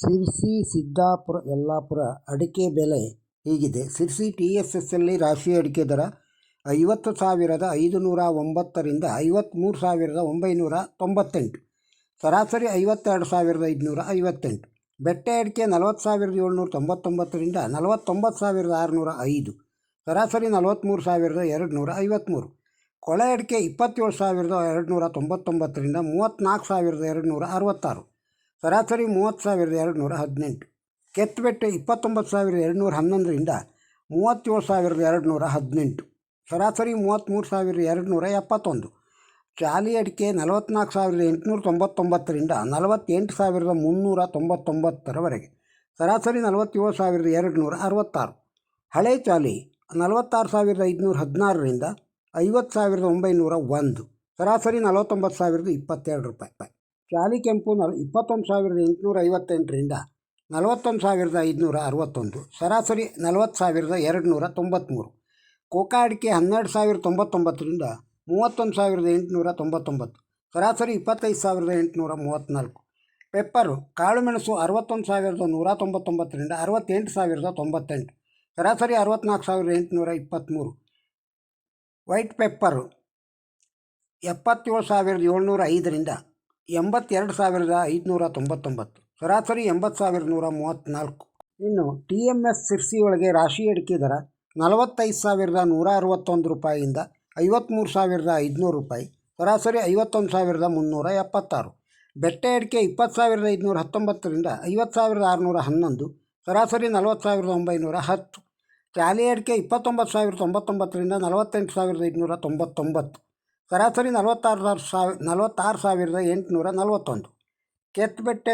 ಸಿರ್ಸಿ, ಸಿದ್ದಾಪುರ, ಯಲ್ಲಾಪುರ ಅಡಿಕೆ ಬೆಲೆ ಹೀಗಿದೆ. ಸಿರ್ಸಿ TSSಲ್ಲಿ ರಾಶಿ ಅಡಿಕೆ ದರ 50,509 ರಿಂದ 53,998, ಸರಾಸರಿ 52,558. ಬೆಟ್ಟೆ ಅಡಿಕೆ 40,799 ರಿಂದ 49,605, ಸರಾಸರಿ 43,253. ಕೊಳೆ ಅಡಿಕೆ 27,299 ರಿಂದ 34,266, ಸರಾಸರಿ 30,218. ಕೆತ್ತುಬೆಟ್ಟೆ 29,211 ರಿಂದ 37,218, ಸರಾಸರಿ 33,271. ಚಾಲಿ ಅಡಿಕೆ 44,899 ರಿಂದ 48,399 ಸರಾಸರಿ 47,266. ಹಳೆ ಚಾಲಿ 46,516 ರಿಂದ 50,901, ಸರಾಸರಿ 49,022 ರೂಪಾಯಿ. ಚಾಲಿ ಕೆಂಪು 21,858 ರಿಂದ 41,561, ಸರಾಸರಿ 40,293. ಕೋಕಾ ಅಡಿಕೆ 12,099 ರಿಂದ 31,899, ಸರಾಸರಿ 25,834. ಪೆಪ್ಪರು ಕಾಳುಮೆಣಸು 61,199 ರಿಂದ 68,098, ಸರಾಸರಿ 64,823. ವೈಟ್ ಪೆಪ್ಪರು 77,705 ರಿಂದ 82,599, ಸರಾಸರಿ 80,134. ಇನ್ನು TMS ಸಿರ್ಸಿ ಒಳಗೆ ರಾಶಿ ಅಡಿಕೆ ದರ 45,161 ರೂಪಾಯಿಯಿಂದ 53,500 ರೂಪಾಯಿ, ಸರಾಸರಿ 51,376. ಬೆಟ್ಟೆ ಅಡಿಕೆ 20,519 ರಿಂದ 50,611, ಸರಾಸರಿ 40,910. ಚಾಲಿ ಅಡಿಕೆ 29,099 ರಿಂದ 48,599, ಸರಾಸರಿ 46,841. ಕೆತ್ತುಬೆಟ್ಟೆ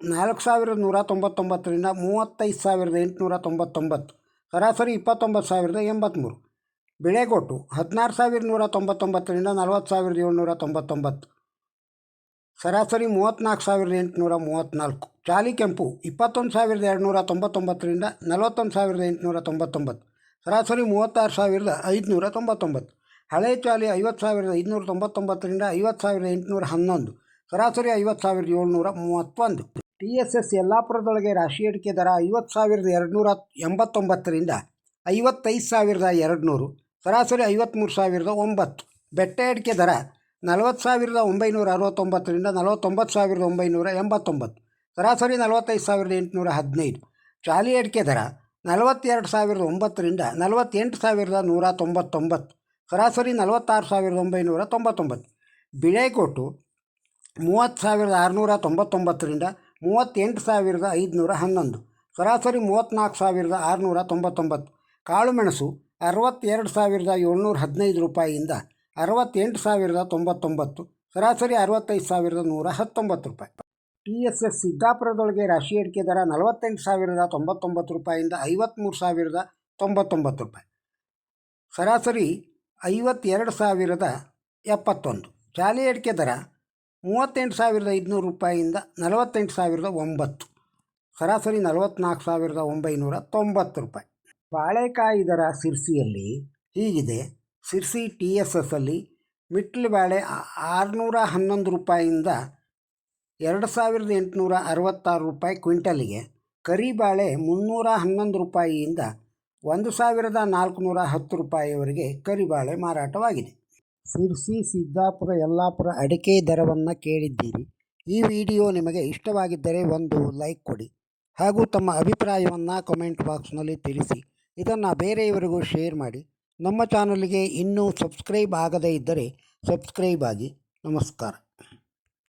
4,199 ರಿಂದ 35,899, ಸರಾಸರಿ 29,083. ಬಿಳೆಗೋಟು 16,199 ರಿಂದ 40,799, ಸರಾಸರಿ 34,834. ಚಾಲಿ ಕೆಂಪು 21,299 ರಿಂದ 41,899, ಸರಾಸರಿ 36,599. ಹಳೆ ಚಾಲಿ 50,599 ರಿಂದ 50,811, ಸರಾಸರಿ 50,731. TSS ಯಲ್ಲಾಪುರದೊಳಗೆ ರಾಶಿ ಅಡಿಕೆ ದರ 50,289 ರಿಂದ 55,200, ಸರಾಸರಿ 53,009. ಬೆಟ್ಟೆ ಅಡಿಕೆ ದರ 40,969 ರಿಂದ 49,989, ಸರಾಸರಿ 45,815. ಚಾಲಿ ಅಡಿಕೆ ದರ 42,009 ರಿಂದ 48,199, ಸರಾಸರಿ 46,999. ಬಿಳೆಗೋಟು 30,699 ರಿಂದ 38,511, ಸರಾಸರಿ 34,699. ಕಾಳುಮೆಣಸು 62,715 ರೂಪಾಯಿಯಿಂದ 68,099, ಸರಾಸರಿ 65,119 ರೂಪಾಯಿ. TSS ಸಿದ್ದಾಪುರದೊಳಗೆ ರಾಶಿ ಅಡಿಕೆ ದರ 48,099 ರೂಪಾಯಿಯಿಂದ 53,099 ರೂಪಾಯಿ, ಸರಾಸರಿ 52,071. ಚಾಲಿ ಅಡಿಕೆ ದರ 38,500 ರೂಪಾಯಿಯಿಂದ 48,009, ಸರಾಸರಿ 44,990 ರೂಪಾಯಿ. ಬಾಳೆಕಾಯಿ ದರ ಸಿರ್ಸಿಯಲ್ಲಿ ಹೀಗಿದೆ. ಸಿರ್ಸಿ TSSಲ್ಲಿ ಮಿಟ್ಲ್ ಬಾಳೆ 611 ರೂಪಾಯಿಯಿಂದ 2,866 ರೂಪಾಯಿ ಕ್ವಿಂಟಲಿಗೆ, ಕರಿಬಾಳೆ 311 ರೂಪಾಯಿಯಿಂದ 1,410 ರೂಪಾಯಿವರೆಗೆ ಕರಿಬಾಳೆ ಮಾರಾಟವಾಗಿದೆ. ಸಿರ್ಸಿ, ಸಿದ್ದಾಪುರ, ಯಲ್ಲಾಪುರ ಅಡಿಕೆ ದರವನ್ನು ಕೇಳಿದ್ದೀರಿ. ಈ ವಿಡಿಯೋ ನಿಮಗೆ ಇಷ್ಟವಾಗಿದ್ದರೆ ಒಂದು ಲೈಕ್ ಕೊಡಿ ಹಾಗೂ ತಮ್ಮ ಅಭಿಪ್ರಾಯವನ್ನು ಕಮೆಂಟ್ ಬಾಕ್ಸ್ನಲ್ಲಿ ತಿಳಿಸಿ. ಇದನ್ನು ಬೇರೆಯವರಿಗೂ ಶೇರ್ ಮಾಡಿ. ನಮ್ಮ ಚಾನಲ್ಗೆ ಇನ್ನೂ ಸಬ್ಸ್ಕ್ರೈಬ್ ಆಗದೇ ಇದ್ದರೆ ಸಬ್ಸ್ಕ್ರೈಬ್ ಆಗಿ. ನಮಸ್ಕಾರ.